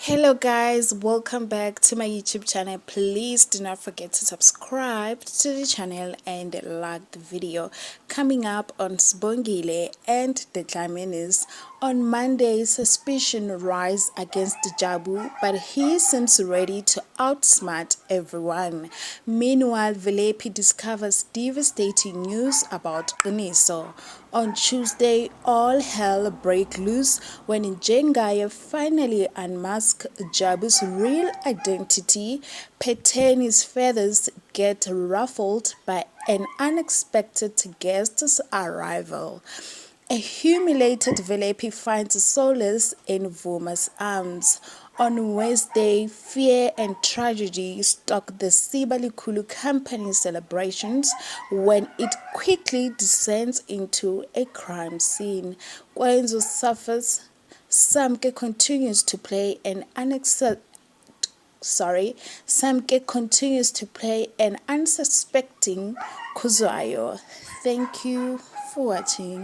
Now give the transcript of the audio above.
Hello guys, welcome back to my YouTube channel. Please do not forget to subscribe to the channel and like the video. Coming up on Sibongile and Dlaminis on Monday, suspicion rise against Jabu, but he seems ready to outsmart everyone. Meanwhile, Vilepi discovers devastating news about Uniso. On Tuesday, all hell break loose when Njengaya finally unmasks Jabu's real identity. Peteni's feathers get ruffled by an unexpected guest's arrival. A humiliated Vilepi finds solace in Vuma's arms. On Wednesday, fear and tragedy stalk the Sibalikhuli company celebrations when it quickly descends into a crime scene. Kwenzo suffers. Samke continues to play an unsuspecting Kuzwayo. Thank you for watching.